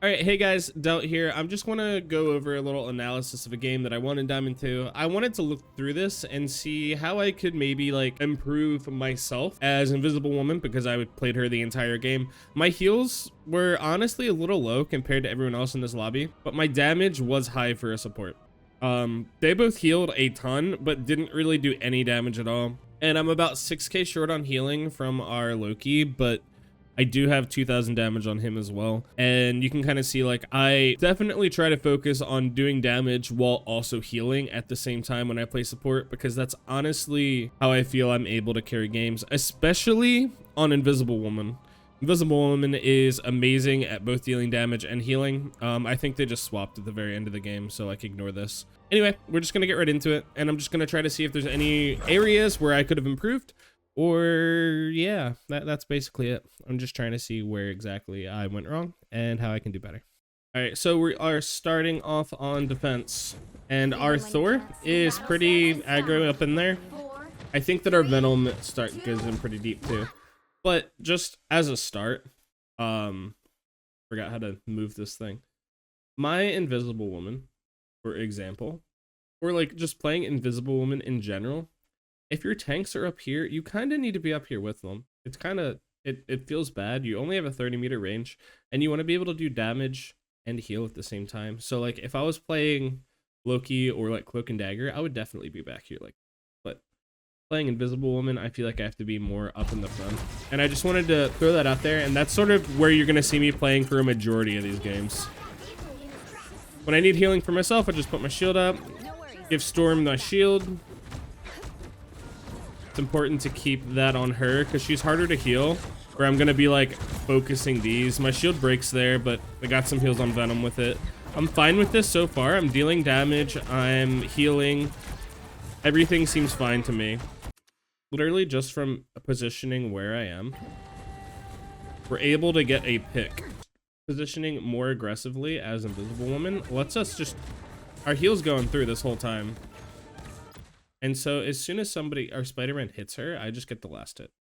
All right, hey guys, Delt here. I'm just want to go over a little analysis of a game that I won in Diamond 2. I wanted to look through this and see how I could maybe like improve myself as Invisible Woman because I played her the entire game. My heals were honestly a little low compared to everyone else in this lobby, but my damage was high for a support. They both healed a ton, but didn't really do any damage at all. And I'm about 6k short on healing from our Loki, but I do have 2,000 damage on him as well. And you can kind of see like I definitely try to focus on doing damage while also healing at the same time when I play support, because that's honestly how I feel I'm able to carry games, especially on Invisible Woman. Invisible Woman is amazing at both dealing damage and healing. I think they just swapped at the very end of the game, so like ignore this. Anyway, we're just gonna get right into it, and I'm just gonna try to see if there's any areas where I could have improved. Or yeah, that's basically it. I'm just trying to see where exactly I went wrong and how I can do better. All right, so we are starting off on defense, and our Thor is pretty aggro up in there. I think that our Venom start goes in pretty deep too. But just as a start, forgot how to move this thing. My Invisible Woman, for example, or like just playing Invisible Woman in general, if your tanks are up here, you kind of need to be up here with them. It's kind of, it feels bad. You only have a 30-meter range, and you want to be able to do damage and heal at the same time. So like if I was playing Loki or like Cloak and Dagger, I would definitely be back here. Like, but playing Invisible Woman, I feel like I have to be more up in the front. And I just wanted to throw that out there, and that's sort of where you're going to see me playing for a majority of these games. When I need healing for myself, I just put my shield up, give Storm my shield. It's important to keep that on her because she's harder to heal, where I'm gonna be like focusing these. My shield breaks there, but I got some heals on Venom with it. I'm fine with this so far. I'm dealing damage, I'm healing. Everything seems fine to me. Literally just from positioning where I am, we're able to get a pick. Positioning more aggressively as Invisible Woman lets us just, our heal's going through this whole time. And so as soon as somebody, our Spider-Man hits her, I just get the last hit.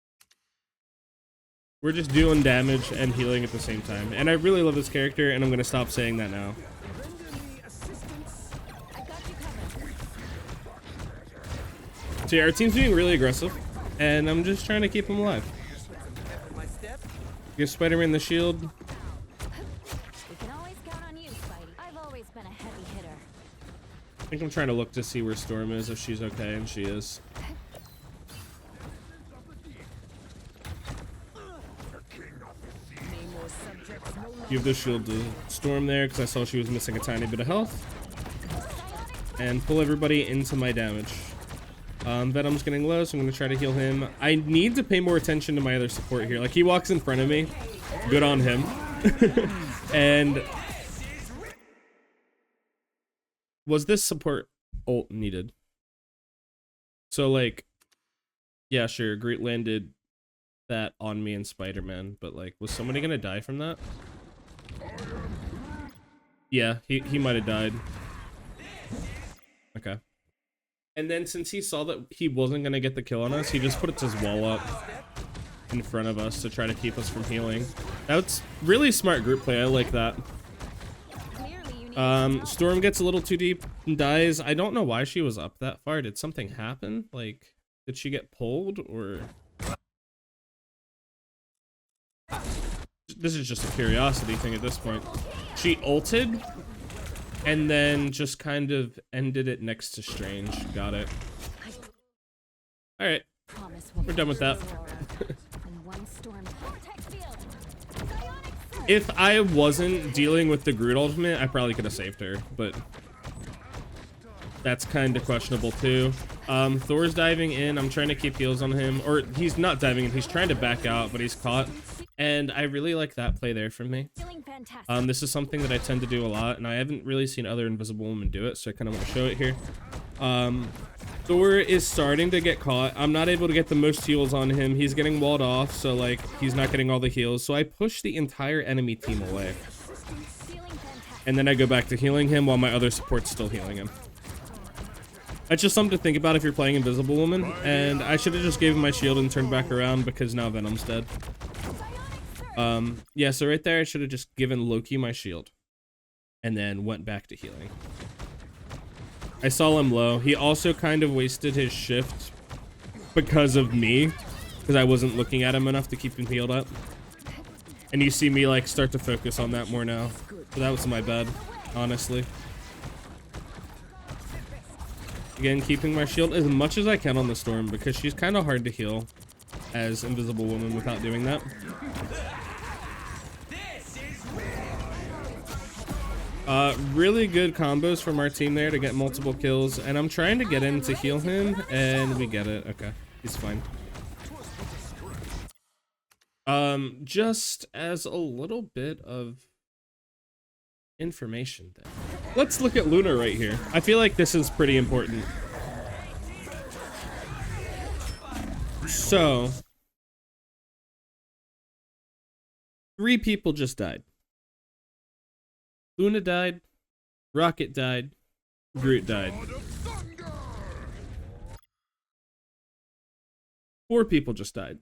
We're just doing damage and healing at the same time. And I really love this character, and I'm going to stop saying that now. So yeah, our team's being really aggressive, and I'm just trying to keep them alive. Give Spider-Man the shield. I think I'm trying to look to see where Storm is, if she's okay, and she is. Give the shield to Storm there, because I saw she was missing a tiny bit of health. And pull everybody into my damage. Venom's getting low, so I'm going to try to heal him. I need to pay more attention to my other support here. Like, he walks in front of me. Good on him. And was this support ult needed? So like, yeah, sure, Groot landed that on me and Spider-Man, but like, was somebody gonna die from that? Yeah, he might have died. Okay. And then since he saw that he wasn't gonna get the kill on us, he just put his wall up in front of us to try to keep us from healing. That's really smart group play, I like that. Storm gets a little too deep and dies. I don't know why she was up that far. Did something happen? Like, did she get pulled, or? This is just a curiosity thing at this point. She ulted and then just kind of ended it next to Strange. Got it. All right, we're done with that. If I wasn't dealing with the Groot ultimate, I probably could have saved her, but that's kind of questionable too. Thor's diving in. I'm trying to keep heals on him, or he's not diving in. He's trying to back out, but he's caught. And I really like that play there from me. This is something that I tend to do a lot, and I haven't really seen other Invisible Women do it, so I kind of want to show it here. Thor is starting to get caught. I'm not able to get the most heals on him. He's getting walled off, so like he's not getting all the heals. So I push the entire enemy team away. And then I go back to healing him while my other support's still healing him. That's just something to think about if you're playing Invisible Woman. And I should have just gave him my shield and turned back around because now Venom's dead. Yeah, so right there I should have just given Loki my shield and then went back to healing. I saw him low. He also kind of wasted his shift because of me, because I wasn't looking at him enough to keep him healed up. And you see me like start to focus on that more now. So that was my bad, honestly. Again, keeping my shield as much as I can on the Storm because she's kind of hard to heal as Invisible Woman without doing that. Really good combos from our team there to get multiple kills, and I'm trying to get in to heal him, and we get it. Okay, he's fine. Just as a little bit of information then. Let's look at Luna right here. I feel like this is pretty important. So, 3 people just died. Luna died, Rocket died, Groot died. 4 people just died.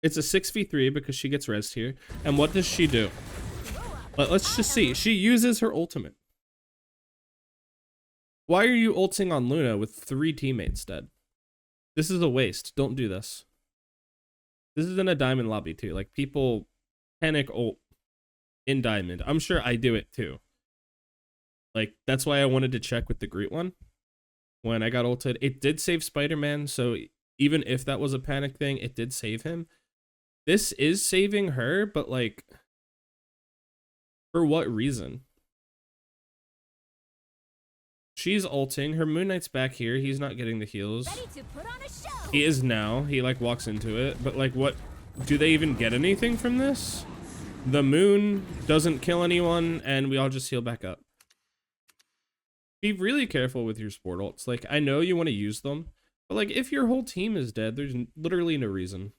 It's a 6v3 because she gets rezzed here. And what does she do? Let's just see. She uses her ultimate. Why are you ulting on Luna with 3 teammates dead? This is a waste. Don't do this. This is in a diamond lobby too. Like, people panic ult in diamond. I'm sure I do it too. Like, that's why I wanted to check with the Groot one. When I got ulted, it did save Spider-Man, so even if that was a panic thing, it did save him. This is saving her, but like, for what reason? She's ulting. Her Moon Knight's back here. He's not getting the heals. He is now. He like walks into it, but like, what? Do they even get anything from this? The moon doesn't kill anyone, and we all just heal back up. Be really careful with your support ults. Like, I know you want to use them, but like, if your whole team is dead, there's literally no reason.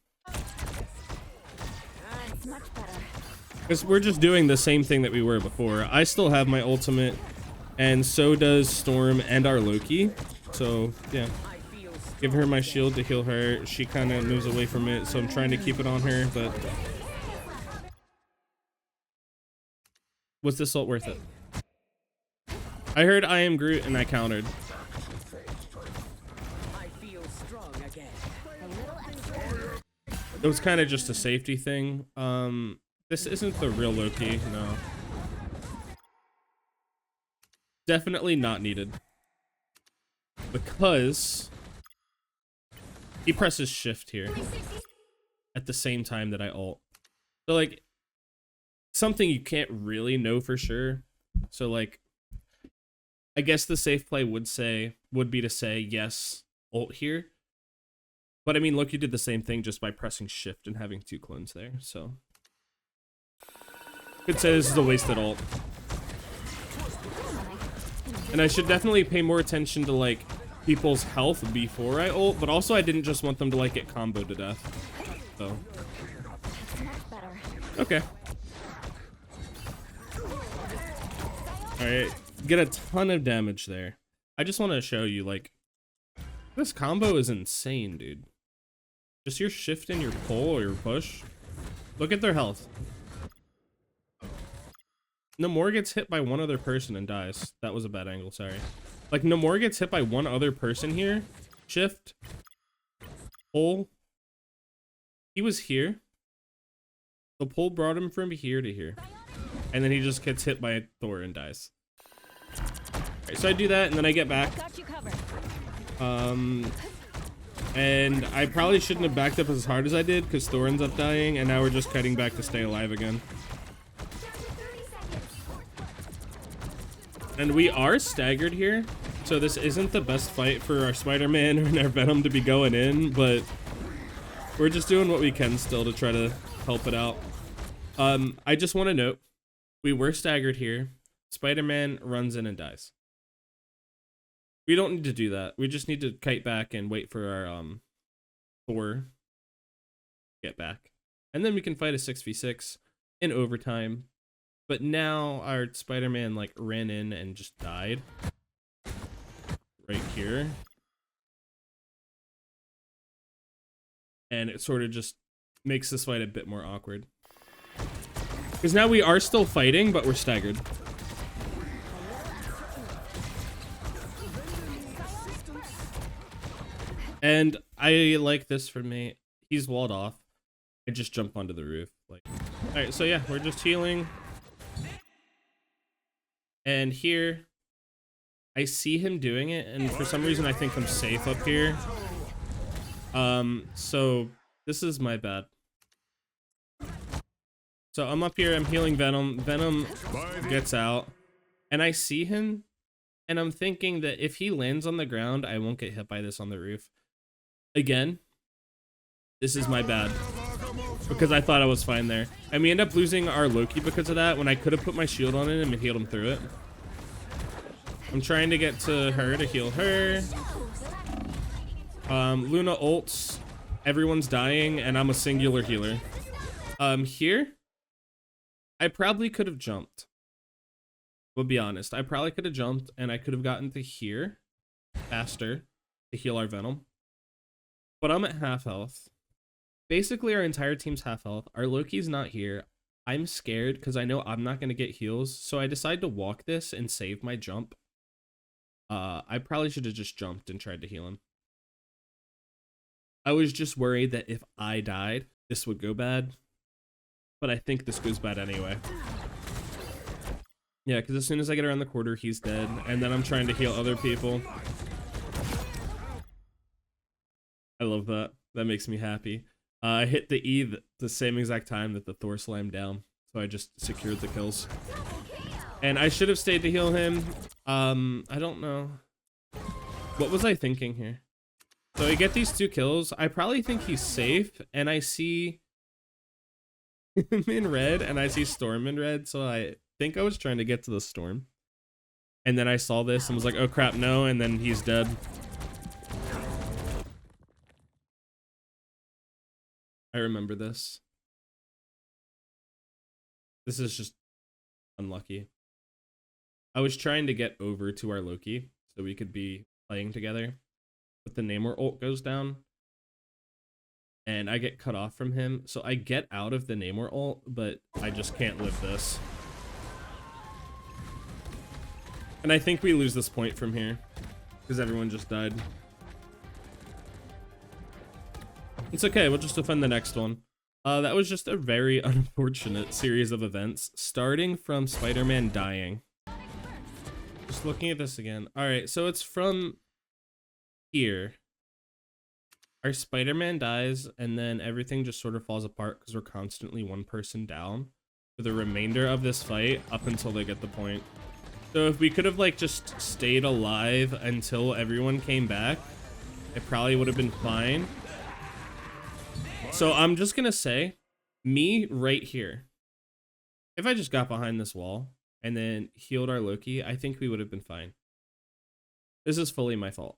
Because we're just doing the same thing that we were before. I still have my ultimate, and so does Storm and our Loki. So, yeah. Give her my shield to heal her. She kind of moves away from it, so I'm trying to keep it on her, but... Was this ult worth it? I heard I am Groot and I countered. It was kind of just a safety thing. This isn't the real Loki, no. Definitely not needed. Because he presses shift here at the same time that I ult. So like, something you can't really know for sure. So like, I guess the safe play would be to say yes, ult here. But I mean, look, you did the same thing just by pressing shift and having 2 clones there. So could say this is a wasted ult. And I should definitely pay more attention to like people's health before I ult, but also I didn't just want them to like get comboed to death. So okay. Alright, get a ton of damage there. I just want to show you, like, this combo is insane, dude. Just your shift and your pull or your push. Look at their health. Namor gets hit by one other person and dies. That was a bad angle, sorry. Like, Namor gets hit by one other person here. Shift. Pull. He was here. The pull brought him from here to here. And then he just gets hit by Thor and dies. Right, so I do that, and then I get back. And I probably shouldn't have backed up as hard as I did, because Thor ends up dying, and now we're just cutting back to stay alive again. And we are staggered here, so this isn't the best fight for our Spider-Man or our Venom to be going in, but we're just doing what we can still to try to help it out. I just want to note, we were staggered here. Spider-Man runs in and dies. We don't need to do that. We just need to kite back and wait for our Thor to get back. And then we can fight a 6v6 in overtime. But now our Spider-Man like ran in and just died. Right here. And it sort of just makes this fight a bit more awkward. Because now we are still fighting, but we're staggered. And I like this for me. He's walled off. I just jump onto the roof. Like, all right, so yeah, we're just healing. And here, I see him doing it, and for some reason I think I'm safe up here. So this is my bad. So I'm up here, I'm healing Venom. Venom gets out, and I see him, and I'm thinking that if he lands on the ground, I won't get hit by this on the roof. Again, this is my bad, because I thought I was fine there. And we end up losing our Loki because of that, when I could have put my shield on him and healed him through it. I'm trying to get to her to heal her. Luna ults, everyone's dying, and I'm a singular healer. Here, I probably could have jumped. We'll be honest, I probably could have jumped, and I could have gotten to here faster to heal our Venom. But I'm at half health. Basically, our entire team's half health. Our Loki's not here. I'm scared because I know I'm not going to get heals, so I decide to walk this and save my jump. I probably should have just jumped and tried to heal him. I was just worried that if I died, this would go bad. But I think this goes bad anyway. Yeah, because as soon as I get around the corner, he's dead. And then I'm trying to heal other people. I love that. That makes me happy. I hit the E the same exact time that the Thor slammed down. So I just secured the kills. And I should have stayed to heal him. I don't know. What was I thinking here? So I get these 2 kills. I probably think he's safe. And I see him in red. And I see Storm in red. So I think I was trying to get to the Storm. And then I saw this and was like, oh crap, no. And then he's dead. I remember this. This is just unlucky. I was trying to get over to our Loki so we could be playing together, but the Namor ult goes down and I get cut off from him. So I get out of the Namor ult, but I just can't live this. And I think we lose this point from here because everyone just died. It's okay, we'll just defend the next one. That was just a very unfortunate series of events, starting from Spider-Man dying. Just looking at this again. Alright, so it's from here. Our Spider-Man dies, and then everything just sort of falls apart because we're constantly one person down for the remainder of this fight up until they get the point. So if we could have like just stayed alive until everyone came back, it probably would have been fine. So I'm just gonna say, me right here, if I just got behind this wall and then healed our Loki, I think we would have been fine. This is fully my fault.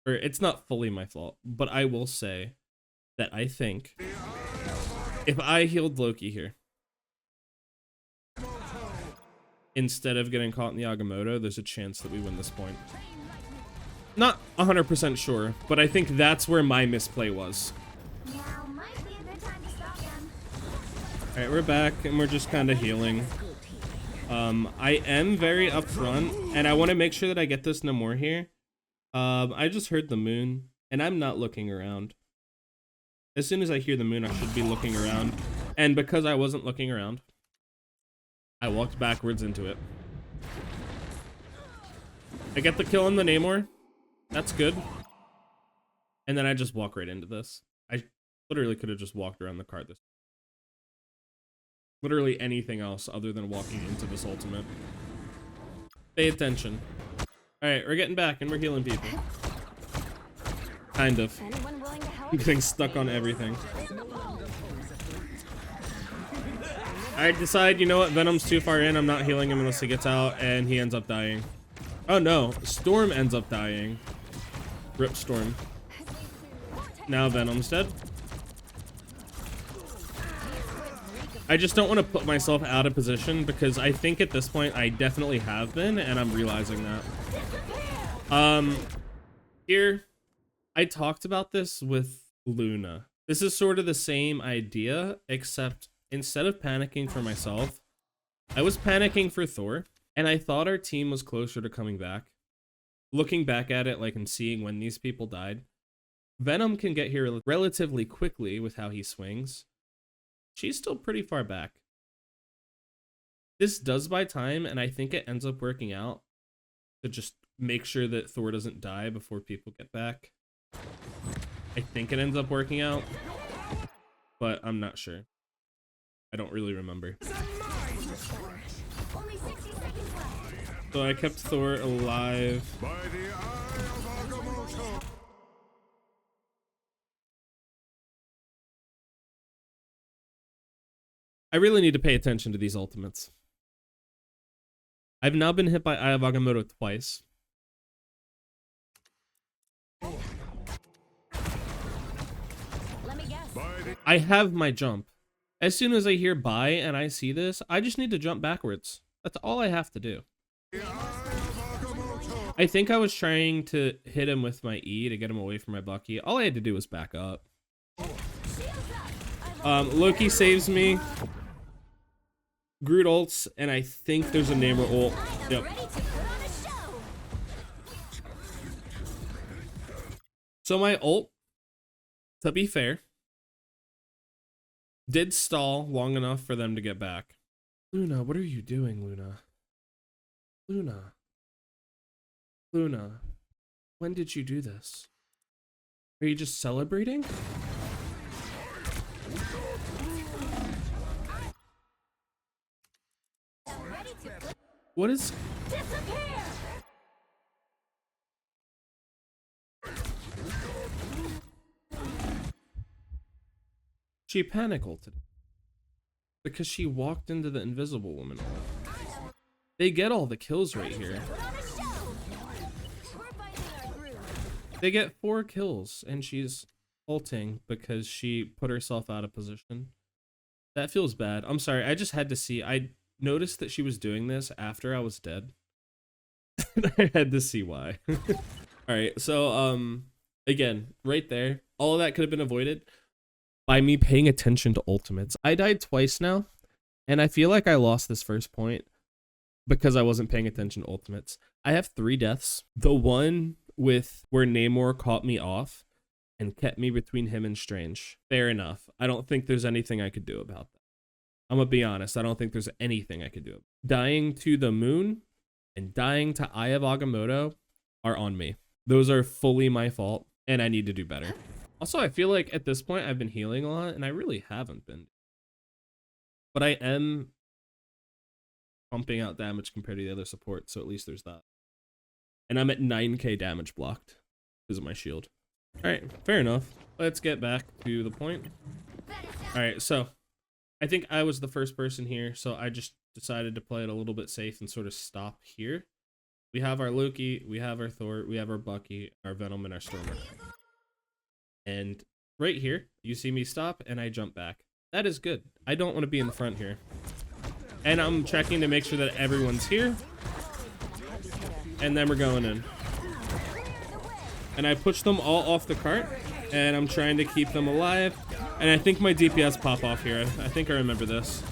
Or it's not fully my fault, but I will say that I think if I healed Loki here, instead of getting caught in the Agamotto, there's a chance that we win this point. Not 100% sure, but I think that's where my misplay was. Alright, we're back, and we're just kind of healing. I am very upfront, and I want to make sure that I get this no more here. I just heard the moon, and I'm not looking around. As soon as I hear the moon, I should be looking around. And because I wasn't looking around, I walked backwards into it. I get the kill on the Namor. That's good. And then I just walk right into this. I literally could have just walked around the card this. Literally anything else other than walking into this ultimate. Pay attention. Alright, we're getting back and we're healing people. Kind of. I'm getting stuck on everything. I decide, you know what, Venom's too far in, I'm not healing him unless he gets out, and he ends up dying. Oh no, Storm ends up dying. Rip Storm. Now Venom's dead. I just don't want to put myself out of position because I think at this point I definitely have been, and I'm realizing that. Here, I talked about this with Luna. This is sort of the same idea, except instead of panicking for myself, I was panicking for Thor, and I thought our team was closer to coming back. Looking back at it, like, and seeing when these people died, Venom can get here relatively quickly with how he swings. She's still pretty far back. This does buy time, and I think it ends up working out to just make sure that Thor doesn't die before people get back. I think it ends up working out, but I'm not sure. I don't really remember. So I kept Thor alive. I really need to pay attention to these ultimates. I've now been hit by Eye of Agamotto twice. I have my jump. As soon as I hear bye and I see this, I just need to jump backwards. That's all I have to do. I think I was trying to hit him with my E to get him away from my Bucky. All I had to do was back up. Loki saves me. Groot ults, and I think there's a Namor ult. Yep. So my ult, to be fair, did stall long enough for them to get back. Luna, what are you doing, Luna? Luna. Luna, when did you do this? Are you just celebrating? What is... She panic ulted because she walked into the Invisible Woman. They get all the kills right here. They get 4 kills and she's ulting because she put herself out of position. That feels bad. I'm sorry. I just had to see. I noticed that she was doing this after I was dead. I had to see why. All right. So, again, right there, all of that could have been avoided by me paying attention to ultimates. I died twice now, and I feel like I lost this first point because I wasn't paying attention to ultimates. I have 3 deaths. The one with where Namor caught me off and kept me between him and Strange. Fair enough. I don't think there's anything I could do about that. I'm gonna be honest. I don't think there's anything I could do. Dying to the moon and dying to Eye of Agamotto are on me. Those are fully my fault, and I need to do better. Also, I feel like at this point I've been healing a lot, and I really haven't been. But I am pumping out damage compared to the other support, so at least there's that. And I'm at 9k damage blocked because of my shield. Alright, fair enough. Let's get back to the point. Alright, so I think I was the first person here, so I just decided to play it a little bit safe and sort of stop here. We have our Loki, we have our Thor, we have our Bucky, our Venom, and our Stormer. And right here, you see me stop and I jump back. That is good. I don't want to be in the front here. And I'm checking to make sure that everyone's here. And then we're going in. And I push them all off the cart, and I'm trying to keep them alive. And I think my DPS pop off here. I think I remember this.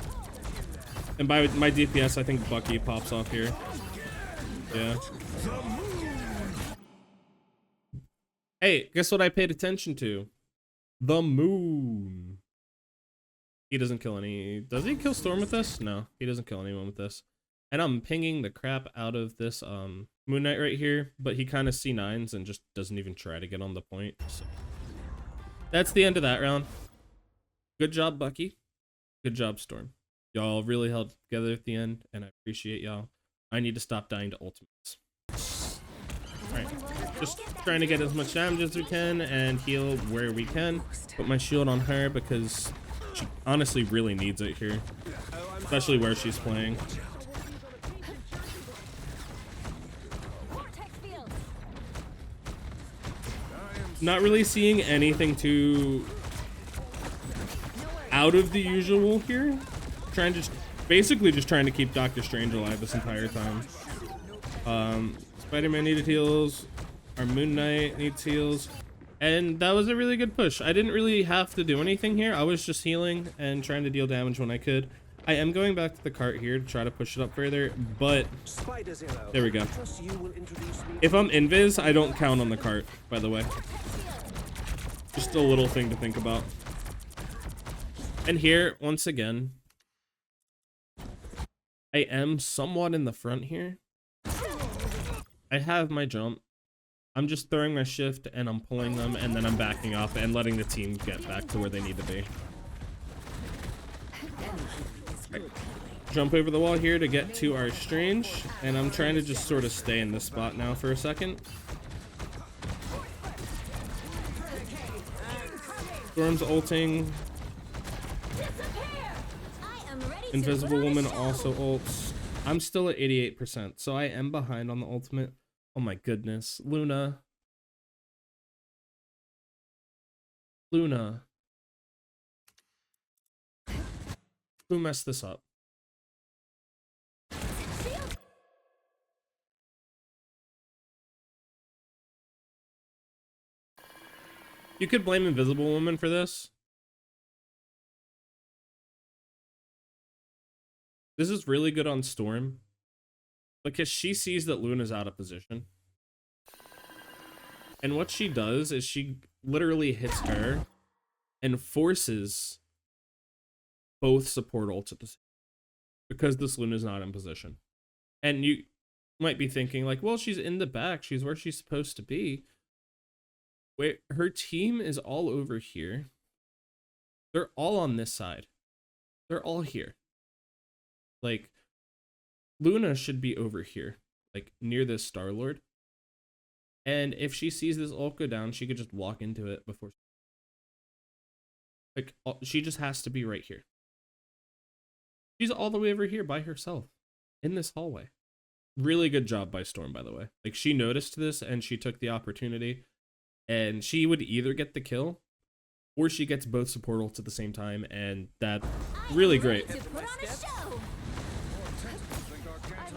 And by my DPS, I think Bucky pops off here. Yeah. Hey, guess what I paid attention to? The moon. He doesn't kill any... Does he kill Storm with this? No, he doesn't kill anyone with this. And I'm pinging the crap out of this Moon Knight right here, but he kind of C9s and just doesn't even try to get on the point. So that's the end of that round. Good job, Bucky. Good job, Storm. Y'all really held together at the end, and I appreciate y'all. I need to stop dying to ultimates. Alright, just trying to get as much damage as we can and heal where we can. Put my shield on her because she honestly really needs it here, especially where she's playing. Not really seeing anything too out of the usual here. Basically just trying to keep Doctor Strange alive this entire time. Spider-Man needed heals. Our Moon Knight needs heals. And that was a really good push. I didn't really have to do anything here. I was just healing and trying to deal damage when I could. I am going back to the cart here to try to push it up further, but there we go. If I'm invis, I don't count on the cart, by the way. Just a little thing to think about. And here, once again, I am somewhat in the front here. I have my jump. I'm just throwing my shift and I'm pulling them, and then I'm backing up and letting the team get back to where they need to be. Right. Jump over the wall here to get to our Strange, and I'm trying to just sort of stay in this spot now for a second. Storm's ulting. Invisible Woman also ults. I'm still at 88%, so I am behind on the ultimate. Oh my goodness. Luna. Luna. Who messed this up? You could blame Invisible Woman for this. This is really good on Storm, because she sees that Luna's out of position. And what she does is she literally hits her and forces both support ults at the same time, because this Luna's not in position. And you might be thinking like, well, she's in the back. She's where she's supposed to be. Wait, her team is all over here. They're all on this side. They're all here. Like, Luna should be over here, like near this Star-Lord. And if she sees this ult go down, she could just walk into it before. Like, she just has to be right here. She's all the way over here by herself in this hallway. Really good job by Storm, by the way. Like, she noticed this and she took the opportunity, and she would either get the kill or she gets both support ults at the same time, and that's really great.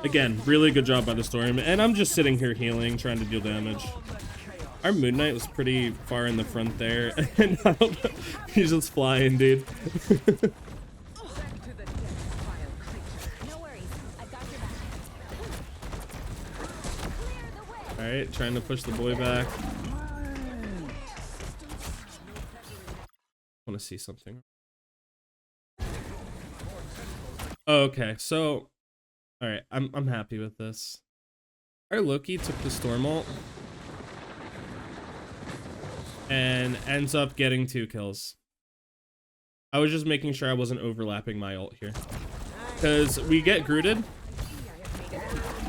Again, really good job by the Storm, and I'm just sitting here healing, trying to deal damage. Our Moon Knight was pretty far in the front there, and I don't know, he's just flying, dude. Alright, trying to push the boy back. I want to see something. Okay, so all right, I'm happy with this. Our Loki took the Storm ult and ends up getting 2 kills. I was just making sure I wasn't overlapping my ult here, because we get grooted.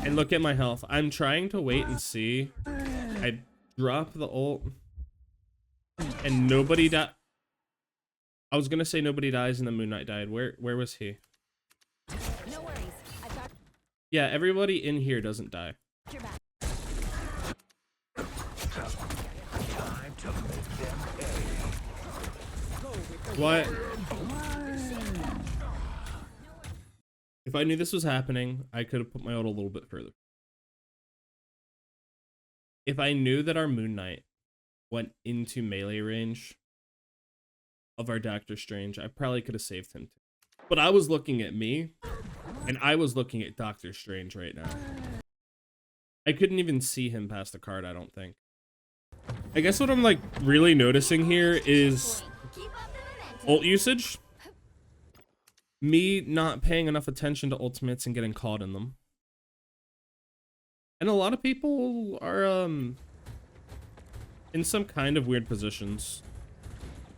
And look at my health. I'm trying to wait and see. I drop the ult and nobody died. I was gonna say nobody dies and the Moon Knight died. Where was he? No worries. Yeah, everybody in here doesn't die. What? If I knew this was happening, I could have put my ult a little bit further. If I knew that our Moon Knight went into melee range of our Doctor Strange, I probably could have saved him too. But I was looking at me, and I was looking at Doctor Strange right now. I couldn't even see him past the card, I don't think. I guess what I'm like really noticing here is ult usage. Me not paying enough attention to ultimates and getting caught in them. And a lot of people are in some kind of weird positions.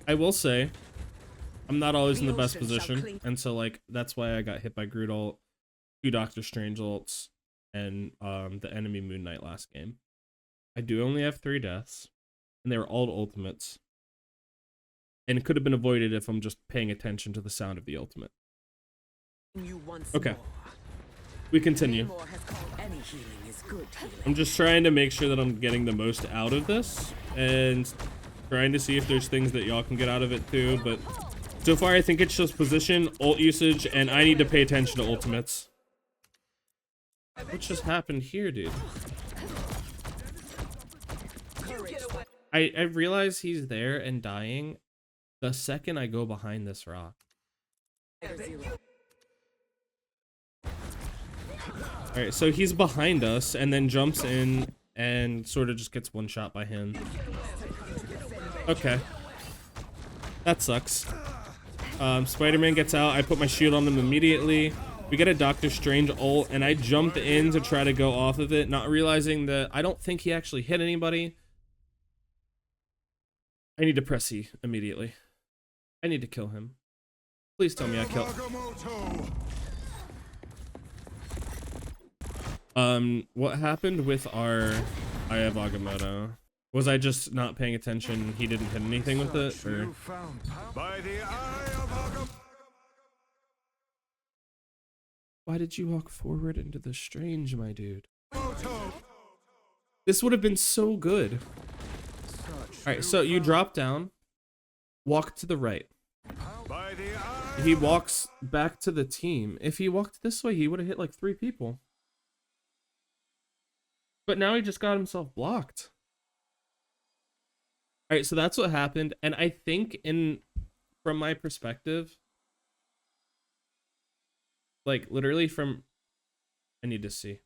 I will say, I'm not always in the best position, and so like that's why I got hit by Groot ult, 2 Doctor Strange ults, and the enemy Moon Knight last game. I do only have 3 deaths, and they were all ultimates. And it could have been avoided if I'm just paying attention to the sound of the ultimate. Okay. We continue. I'm just trying to make sure that I'm getting the most out of this, and trying to see if there's things that y'all can get out of it too, but so far I think it's just position, ult usage, and I need to pay attention to ultimates. What just happened here, dude? I realize he's there and dying the second I go behind this rock. Alright, so he's behind us and then jumps in and sort of just gets one shot by him. Okay. That sucks. Spider-Man gets out. I put my shield on them immediately. We get a Doctor Strange ult, and I jumped in to try to go off of it, not realizing that I don't think he actually hit anybody. I need to press E immediately. I need to kill him. Please tell me I killed. What happened with our Eye of Agamotto? Was I just not paying attention? He didn't hit anything with it, or? Why did you walk forward into the Strange, my dude? This would have been so good. Alright, so you drop down, walk to the right. He walks back to the team. If he walked this way, he would have hit like 3 people. But now he just got himself blocked. Alright, so that's what happened. And I think from my perspective, like literally I need to see.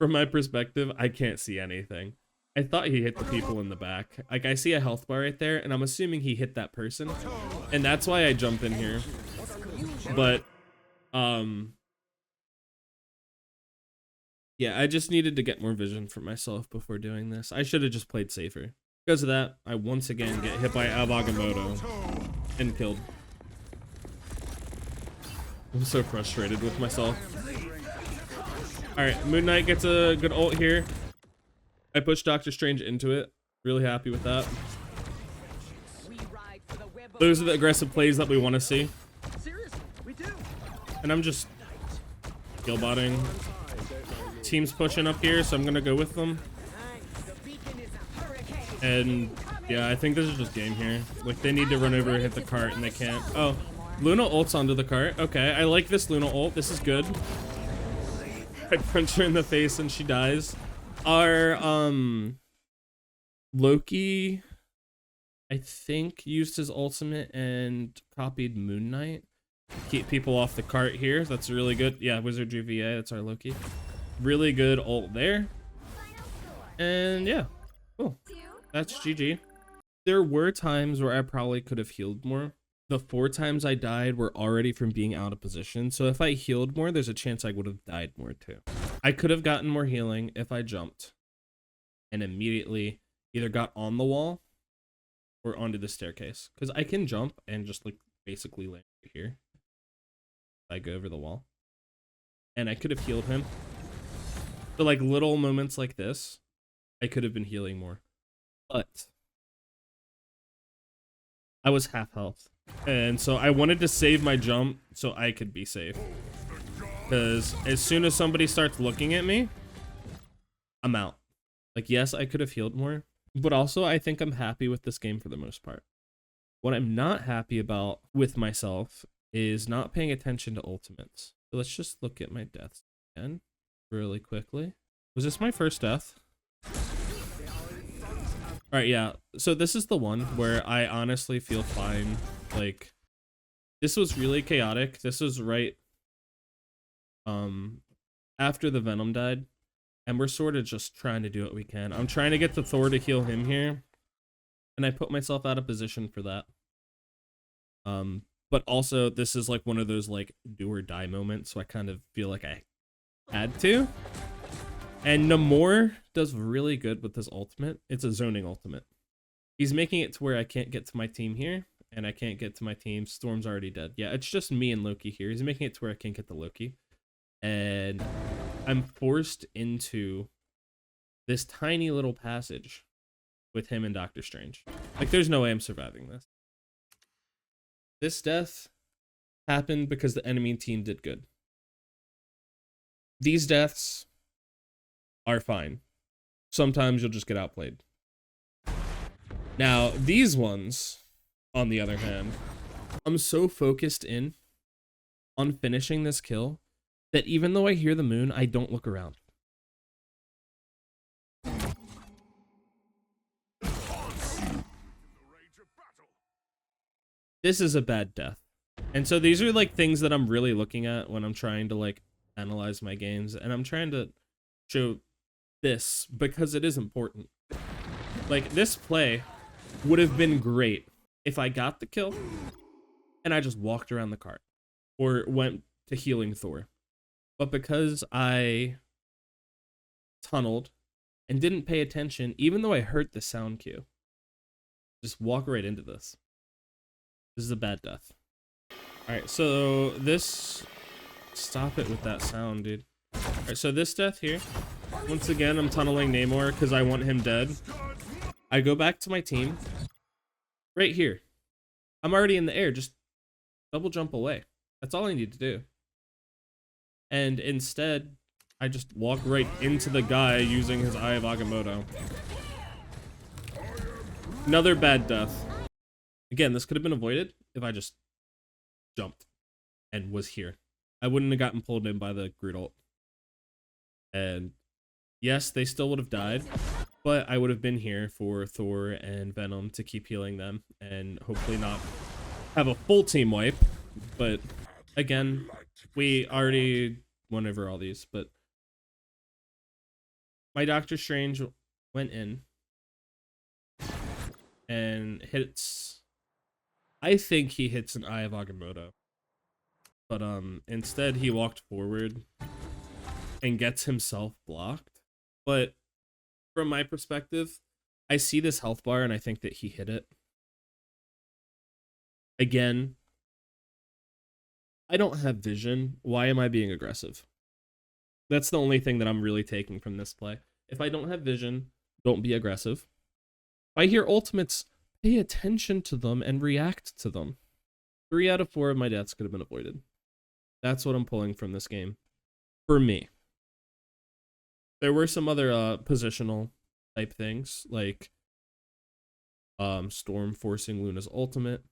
From my perspective, I can't see anything. I thought he hit the people in the back. Like, I see a health bar right there, and I'm assuming he hit that person. And that's why I jumped in here. But, yeah, I just needed to get more vision for myself before doing this. I should have just played safer. Because of that, I once again get hit by Agamotto and killed. I'm so frustrated with myself. Alright, Moon Knight gets a good ult here. I pushed Doctor Strange into it. Really happy with that. Those are the aggressive plays that we want to see. And I'm just kill-botting. Team's pushing up here, so I'm gonna go with them. And yeah, I think this is just game here. Like, they need to run over and hit the cart, and they can't. Oh, Luna ults onto the cart. Okay, I like this Luna ult. This is good. I punch her in the face and she dies. Our Loki, I think, used his ultimate and copied Moon Knight. Keep people off the cart here. That's really good. Yeah, Wizardry VA, that's our Loki. Really good ult there. And yeah, cool. That's GG. There were times where I probably could have healed more. The 4 times I died were already from being out of position. So if I healed more, there's a chance I would have died more too. I could have gotten more healing if I jumped and immediately either got on the wall or onto the staircase. Because I can jump and just like basically land right here. I go over the wall. And I could have healed him. So like little moments like this, I could have been healing more. But I was half health. And so I wanted to save my jump so I could be safe. Because as soon as somebody starts looking at me, I'm out. Like, yes, I could have healed more. But also, I think I'm happy with this game for the most part. What I'm not happy about with myself is not paying attention to ultimates. So let's just look at my deaths again really quickly. Was this my first death? Alright, yeah. So this is the one where I honestly feel fine. Like, this was really chaotic. This was right after the Venom died. And we're sort of just trying to do what we can. I'm trying to get the Thor to heal him here. And I put myself out of position for that. But also, this is like one of those like do or die moments. So I kind of feel like I had to. And Namor does really good with his ultimate. It's a zoning ultimate. He's making it to where I can't get to my team here. And I can't get to my team. Storm's already dead. Yeah, it's just me and Loki here. He's making it to where I can't get the Loki. And I'm forced into this tiny little passage with him and Doctor Strange. Like, there's no way I'm surviving this. This death happened because the enemy team did good. These deaths are fine. Sometimes you'll just get outplayed. Now, these ones, on the other hand, I'm so focused in on finishing this kill that even though I hear the moon, I don't look around. This is a bad death. And so these are like things that I'm really looking at when I'm trying to like analyze my games, and I'm trying to show this because it is important. Like, this play would have been great if I got the kill and I just walked around the cart or went to healing Thor. But because I tunneled and didn't pay attention, even though I heard the sound cue, just walk right into this. This is a bad death. All right, so this, stop it with that sound, dude. All right, so this death here, once again, I'm tunneling Namor because I want him dead. I go back to my team right here. I'm already in the air, just double jump away. That's all I need to do. And instead, I just walk right into the guy using his Eye of Agamotto. Another bad death. Again, this could have been avoided if I just jumped and was here. I wouldn't have gotten pulled in by the Groot ult. And yes, they still would have died, but I would have been here for Thor and Venom to keep healing them and hopefully not have a full team wipe. But again, we already went over all these, but my Doctor Strange went in and hits, I think he hits an Eye of Agamotto, but instead he walked forward and gets himself blocked. But from my perspective, I see this health bar and I think that he hit it. Again, I don't have vision. Why am I being aggressive? That's the only thing that I'm really taking from this play. If I don't have vision, don't be aggressive. If I hear ultimates, pay attention to them and react to them. 3 out of 4 of my deaths could have been avoided. That's what I'm pulling from this game. For me. There were some other positional type things, like Storm forcing Luna's ultimate,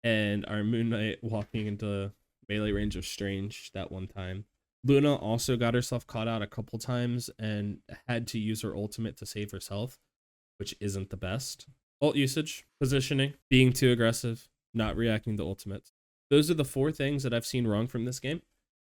and our Moon Knight walking into melee range of Strange that one time. Luna also got herself caught out a couple times and had to use her ultimate to save herself, which isn't the best. Ult usage, positioning, being too aggressive, not reacting to ultimates. Those are the 4 things that I've seen wrong from this game,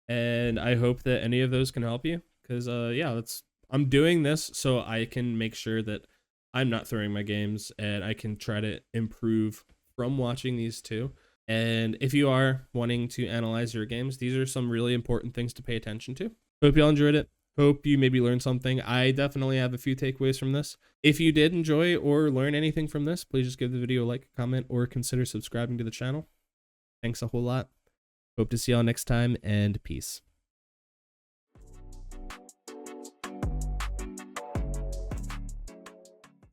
and I hope that any of those can help you, because yeah, I'm doing this so I can make sure that I'm not throwing my games, and I can try to improve from watching these too. And if you are wanting to analyze your games, these are some really important things to pay attention to. Hope y'all enjoyed it. Hope you maybe learned something. I definitely have a few takeaways from this. If you did enjoy or learn anything from this, please just give the video a like, comment, or consider subscribing to the channel. Thanks a whole lot. Hope to see y'all next time, and peace.